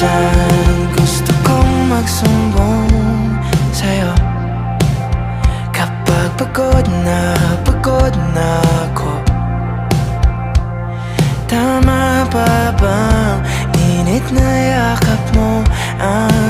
Minsan gusto kong magsumbong sa'yo kapag pagod na ako. Tama pa bang init na yakap mo ang